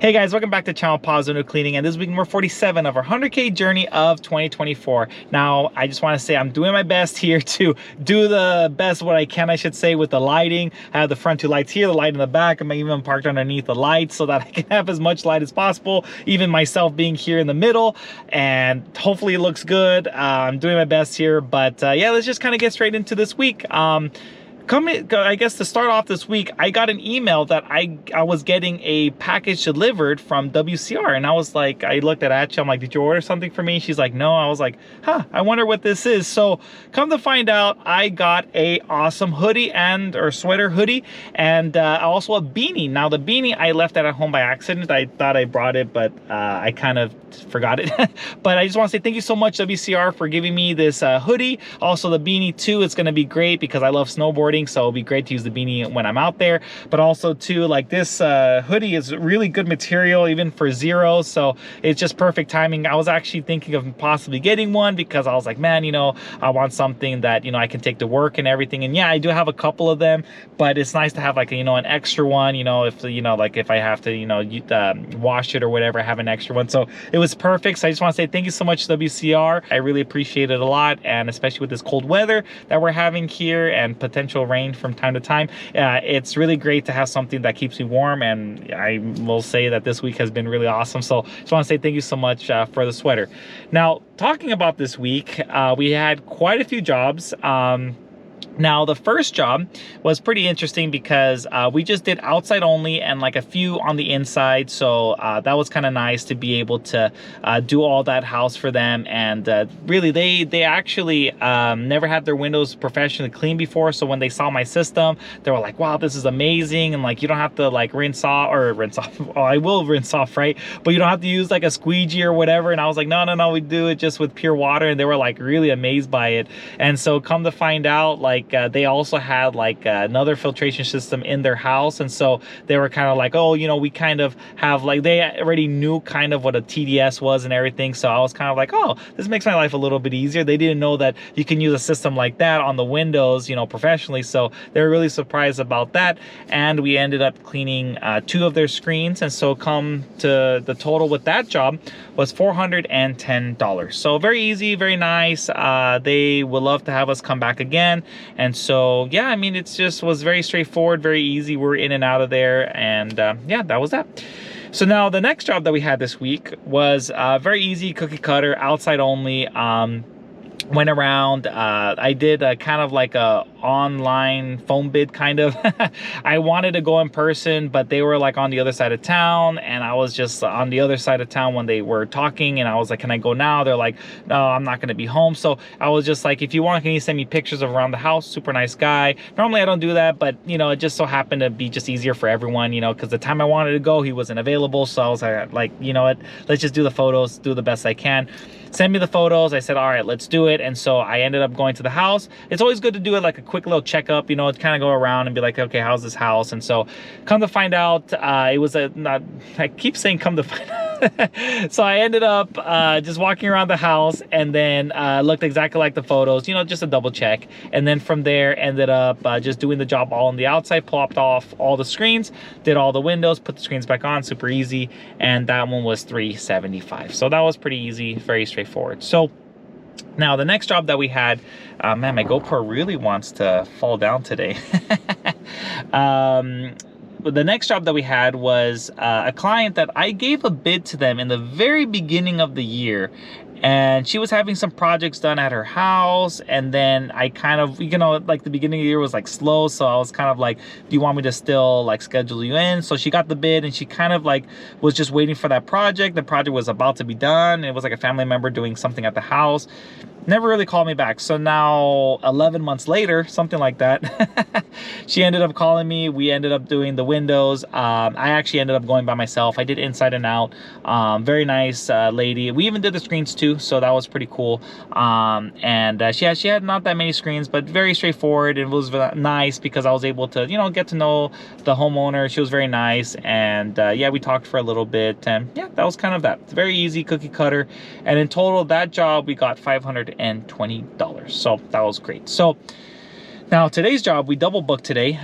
Hey guys, welcome back to Channel Pause New Cleaning, and this is week number 47 of our 100K journey of 2024. Now, I just want to say I'm doing my best here to do the best what I can, I should say, with the lighting. I have the front two lights here, the light in the back. I'm even parked underneath the lights so that I can have as much light as possible, even myself being here in the middle, and hopefully it looks good. I'm doing my best here, but yeah, let's just kind of get straight into this week. I guess to start off this week, I got an email that I was getting a package delivered from WCR, and I was like, I looked at Atcha, I'm like, did you order something for me? She's like, no. I was like, huh, I wonder what this is. So come to find out, I got a awesome hoodie or sweater hoodie, and also a beanie. Now the beanie I left at home by accident. I thought I brought it, but I kind of forgot it. But I just want to say thank you so much, WCR, for giving me this hoodie. Also the beanie too, it's going to be great because I love snowboarding, so it'll be great to use the beanie when I'm out there. But also too, like, this hoodie is really good material even for zero, so it's just perfect timing. I was actually thinking of possibly getting one because I was like, man, you know, I want something that, you know, I can take to work and everything. And yeah, I do have a couple of them, but it's nice to have, like, you know, an extra one, you know, if, you know, like if I have to, you know, wash it or whatever, I have an extra one. So it was perfect. So I just want to say thank you so much, WCR. I really appreciate it a lot, and especially with this cold weather that we're having here and potential rain from time to time, it's really great to have something that keeps me warm, and I will say that this week has been really awesome. So just want to say thank you so much for the sweater. Now, talking about this week, we had quite a few jobs. Now, the first job was pretty interesting because we just did outside only and like a few on the inside. So that was kind of nice to be able to do all that house for them. And really, they actually never had their windows professionally cleaned before. So when they saw my system, they were like, wow, this is amazing. And like, you don't have to like rinse off. Oh, I will rinse off, right? But you don't have to use like a squeegee or whatever. And I was like, no, we do it just with pure water. And they were like really amazed by it. And so come to find out, like, they also had like another filtration system in their house, and so they were kind of like, oh, you know, we kind of have, like, they already knew kind of what a TDS was and everything. So I was kind of like, oh, this makes my life a little bit easier. They didn't know that you can use a system like that on the windows, you know, professionally. So they were really surprised about that, and we ended up cleaning 2 of their screens. And so come to the total with that job was $410. So very easy, very nice. They would love to have us come back again. And so, yeah, I mean, it's just was very straightforward, very easy. We're in and out of there. And yeah, that was that. So now the next job that we had this week was very easy, cookie cutter, outside only. Went around, I did a kind of like a online phone bid kind of. I wanted to go in person, but they were like on the other side of town, and I was just on the other side of town when they were talking, and I was like, can I go now? They're like, no, I'm not going to be home. So I was just like, if you want, can you send me pictures of around the house? Super nice guy. Normally I don't do that, but you know, it just so happened to be just easier for everyone, you know, because the time I wanted to go, he wasn't available. So I was like, you know what, let's just do the photos, do the best I can. Send me the photos. I said, all right, let's do it. And so I ended up going to the house. It's always good to do it like a quick little checkup, you know, to kind of go around and be like, okay, how's this house? And so come to find out, it was I keep saying come to find out. So I ended up just walking around the house, and then looked exactly like the photos, you know, just a double check. And then from there ended up just doing the job all on the outside, popped off all the screens, did all the windows, put the screens back on, super easy. And that one was $375. So that was pretty easy, very straightforward. So now the next job that we had, man, my GoPro really wants to fall down today. The next job that we had was a client that I gave a bid to them in the very beginning of the year. And she was having some projects done at her house, and then I kind of, you know, like the beginning of the year was like slow, so I was kind of like, do you want me to still like schedule you in? So she got the bid, and she kind of like was just waiting for that project. The project was about to be done. It was like a family member doing something at the house. Never really called me back. So now 11 months later, something like that, she ended up calling me. We ended up doing the windows. I actually ended up going by myself. I did inside and out. Very nice lady. We even did the screens too, so that was pretty cool. And she had not that many screens, but very straightforward. It was nice because I was able to, you know, get to know the homeowner. She was very nice, and yeah, we talked for a little bit, and yeah, that was kind of that. It's very easy, cookie cutter. And in total, that job we got $520. So that was great. So now today's job, we double booked today.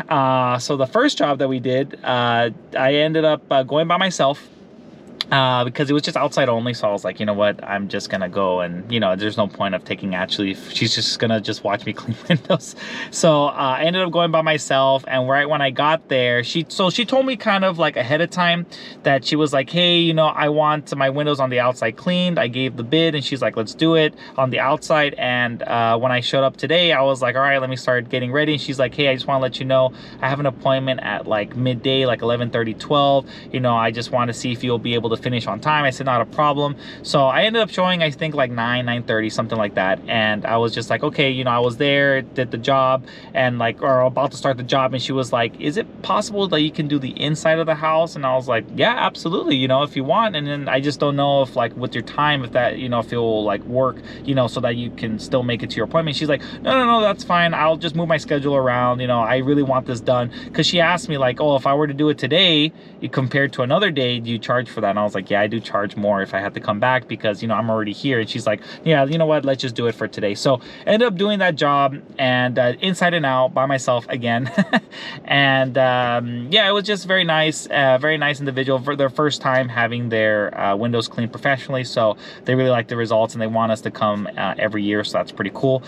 So the first job that we did, I ended up going by myself. because it was just outside only. So I was like, you know what, I'm just gonna go, and you know, there's no point of taking Ashley. She's just gonna just watch me clean windows. So I ended up going by myself, and right when I got there, she told me kind of like ahead of time that she was like, hey, you know, I want my windows on the outside cleaned. I gave the bid, and she's like, let's do it on the outside. And when I showed up today, I was like, all right, let me start getting ready. And she's like, hey, I just want to let you know I have an appointment at like midday, like 11:30, 12. You know, I just want to see if you'll be able to finish on time. I said, not a problem. So I ended up showing, I think like 9:30, something like that. And I was just like, okay, you know, I was there, did the job, and like, or about to start the job. And she was like, is it possible that you can do the inside of the house? And I was like, yeah, absolutely, you know, if you want. And then I just don't know if like with your time, if that, you know, if it will like work, you know, so that you can still make it to your appointment. She's like, no, that's fine. I'll just move my schedule around. You know, I really want this done. Cause she asked me like, oh, if I were to do it today, compared to another day, do you charge for that? And I was like, yeah, I do charge more if I had to come back because, you know, I'm already here. And she's like, yeah, you know what, let's just do it for today. So I ended up doing that job, and inside and out by myself again. And yeah, it was just very nice individual for their first time having their windows cleaned professionally. So they really like the results, and they want us to come every year. So that's pretty cool.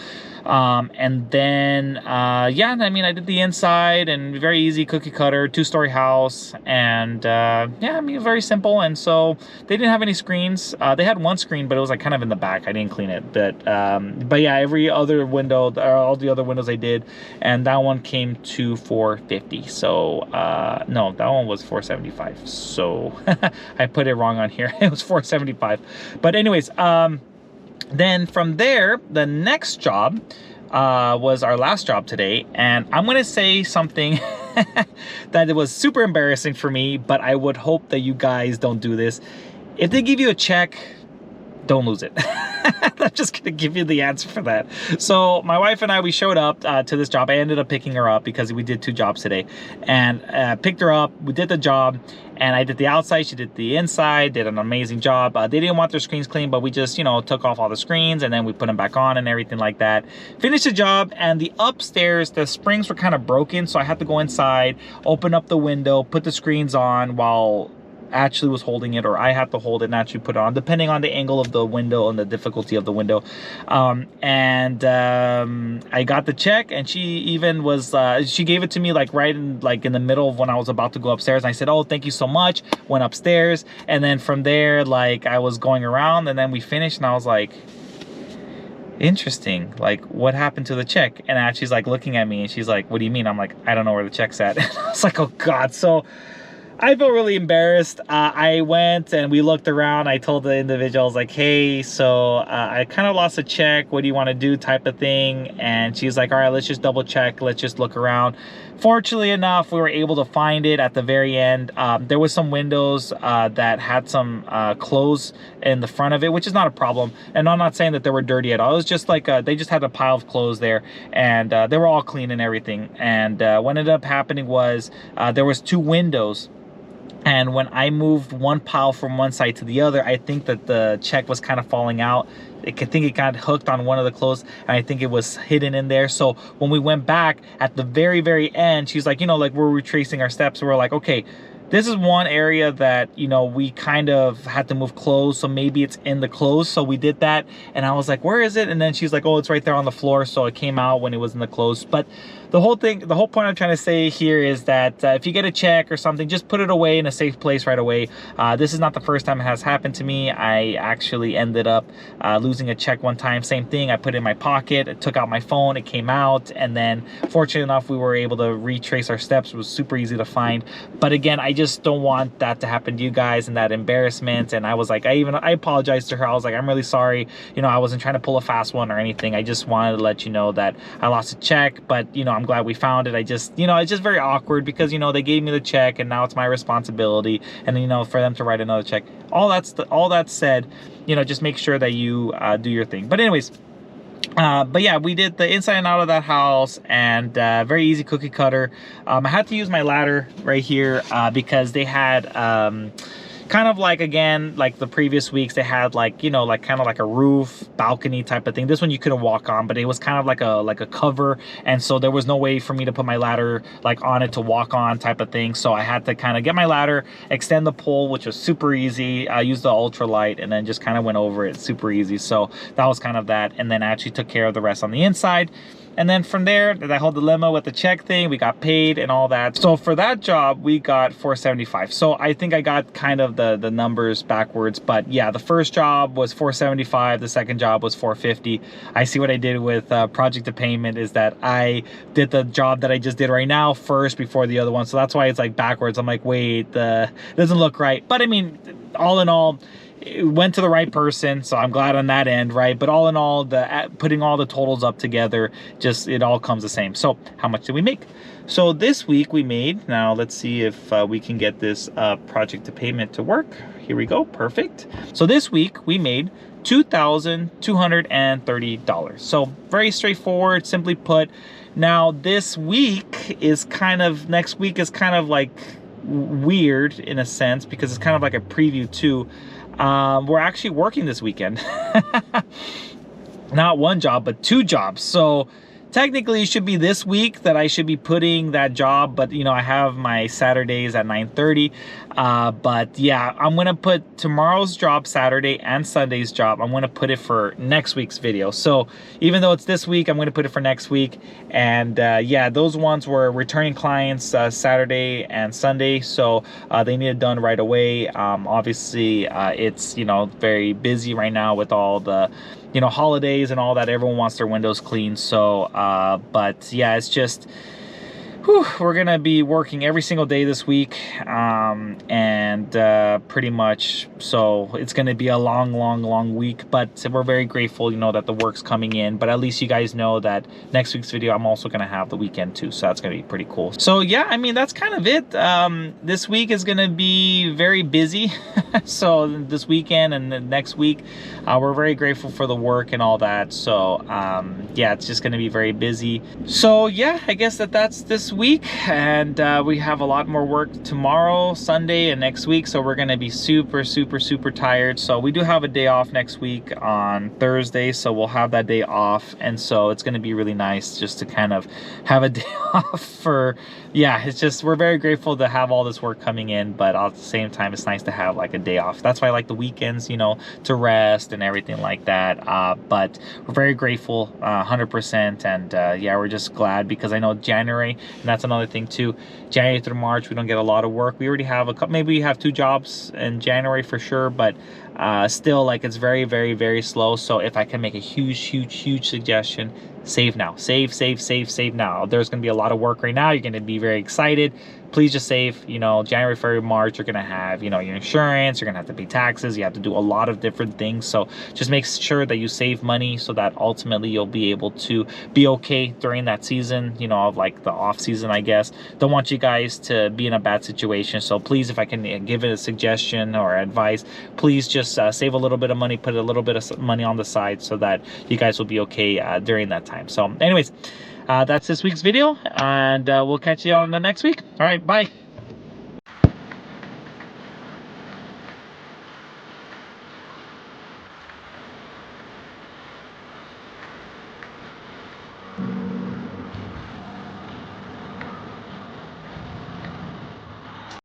And then yeah, I mean, I did the inside, and very easy, cookie cutter, 2-story house. And yeah, I mean, very simple. And so they didn't have any screens. They had one screen, but it was like kind of in the back. I didn't clean it, but yeah, every other window, all the other windows I did, and that one came to $450. So no, that one was $475. So I put it wrong on here. It was $475. But anyways, then from there, the next job was our last job today. And I'm going to say something that it was super embarrassing for me, but I would hope that you guys don't do this. If they give you a check, don't lose it. I'm just gonna give you the answer for that. So my wife and I, we showed up to this job. I ended up picking her up because we did 2 jobs today, and picked her up. We did the job, and I did the outside, she did the inside, did an amazing job. They didn't want their screens clean, but we just, you know, took off all the screens, and then we put them back on and everything like that. Finished the job, and the upstairs, the springs were kind of broken, so I had to go inside, open up the window, put the screens on while Ashley was holding it, or I had to hold it and actually put it on, depending on the angle of the window and the difficulty of the window. I got the check, and she even was she gave it to me like right in the middle of when I was about to go upstairs. And I said, oh, thank you so much. Went upstairs, and then from there, like, I was going around, and then we finished, and I was like, interesting, like, what happened to the check? And she's like looking at me, and she's like, what do you mean? I'm like, I don't know where the check's at. And I was like, oh God. So I felt really embarrassed. I went and we looked around. I told the individuals like, hey, so I kind of lost a check. What do you want to do, type of thing? And she's like, all right, let's just double check. Let's just look around. Fortunately enough, we were able to find it at the very end. There was some windows that had some clothes in the front of it, which is not a problem. And I'm not saying that they were dirty at all. It was just like they just had a pile of clothes there, and they were all clean and everything. And what ended up happening was there was 2 windows. And when I moved one pile from one side to the other, I think that the check was kind of falling out. I think it got hooked on one of the clothes, and I think it was hidden in there. So when we went back at the very, very end, she's like, you know, like, we're retracing our steps. We're like, okay, this is one area that, you know, we kind of had to move clothes, so maybe it's in the clothes. So we did that, and I was like, where is it? And then she's like, oh, it's right there on the floor. So it came out when it was in the clothes. But the whole point I'm trying to say here is that if you get a check or something, just put it away in a safe place right away. This is not the first time it has happened to me. I actually ended up losing a check one time. Same thing. I put it in my pocket. I took out my phone. It came out. And then fortunately enough, we were able to retrace our steps. It was super easy to find. But again, I just don't want that to happen to you guys, and that embarrassment. And I was like, I apologized to her. I was like, I'm really sorry. You know, I wasn't trying to pull a fast one or anything. I just wanted to let you know that I lost a check, but, you know, I'm glad we found it. I just, you know, it's just very awkward because, you know, they gave me the check, and now it's my responsibility, and, you know, for them to write another check. All that said, you know, just make sure that you do your thing. But anyways, but yeah, we did the inside and out of that house, and very easy, cookie cutter. I had to use my ladder right here because they had kind of like, again, like the previous weeks, they had like, you know, like kind of like a roof balcony type of thing. This one you couldn't walk on, but it was kind of like a cover, and so there was no way for me to put my ladder like on it to walk on type of thing. So I had to kind of get my ladder, extend the pole, which was super easy. I used the ultralight and then just kind of went over it super easy. So that was kind of that, and then I actually took care of the rest on the inside. And then from there, that whole dilemma with the check thing, we got paid and all that. So for that job, we got $475. So I think I got kind of the numbers backwards, but yeah, the first job was $475. The second job was $450. I see what I did with project to payment is that I did the job that I just did right now first before the other one. So that's why it's like backwards. I'm like, wait, doesn't look right. But I mean, all in all, it went to the right person, so I'm glad on that end, right? But all in all, putting all the totals up together, just it all comes the same. So how much did we make? So this week we made, now let's see if we can get this project to payment to work. Here we go, perfect. So this week we made $2,230. So very straightforward, simply put. Now this week is kind of, next week is kind of like weird in a sense, because it's kind of like a preview too. We're actually working this weekend. Not one job, but two jobs. So technically it should be this week that I should be putting that job, but you know, I have my Saturdays at 9:30. But yeah, I'm gonna put tomorrow's job Saturday and Sunday's job. I'm gonna put it for next week's video. So even though it's this week, I'm gonna put it for next week. And yeah, those ones were returning clients Saturday and Sunday, so they need it done right away. Obviously it's, you know, very busy right now with all the, you know, holidays and all that. Everyone wants their windows clean. So but yeah, it's just, we're gonna be working every single day this week, and pretty much, so it's gonna be a long week, but we're very grateful, you know, that the work's coming in. But at least you guys know that next week's video I'm also gonna have the weekend too, so that's gonna be pretty cool. So yeah, I mean, that's kind of it. This week is gonna be very busy. So this weekend and the next week, we're very grateful for the work and all that. So yeah, it's just gonna be very busy. So yeah, I guess that's this week, and we have a lot more work tomorrow, Sunday, and next week. So we're gonna be super tired. So we do have a day off next week on Thursday, so we'll have that day off, and so it's gonna be really nice just to kind of have a day off for, yeah, it's just, we're very grateful to have all this work coming in, but at the same time it's nice to have like a day off. That's why I like the weekends, you know, to rest and everything like that. But we're very grateful, 100%, and yeah, we're just glad, because I know January, and that's another thing too, January through March we don't get a lot of work. We already have a couple, maybe we have 2 jobs in January for sure, but still, like, it's very slow. So if I can make a huge suggestion, save now. Save now. There's gonna be a lot of work right now. You're gonna be very excited. Please just save. You know, January, February, March, you're gonna have, you know, your insurance, you're gonna have to pay taxes, you have to do a lot of different things. So just make sure that you save money, so that ultimately you'll be able to be okay during that season, you know, of like the off season, I guess. Don't want you guys to be in a bad situation. So please, if I can give it a suggestion or advice, please just save a little bit of money, put a little bit of money on the side, so that you guys will be okay during that time. So anyways, that's this week's video, and we'll catch you on the next week. All right, bye.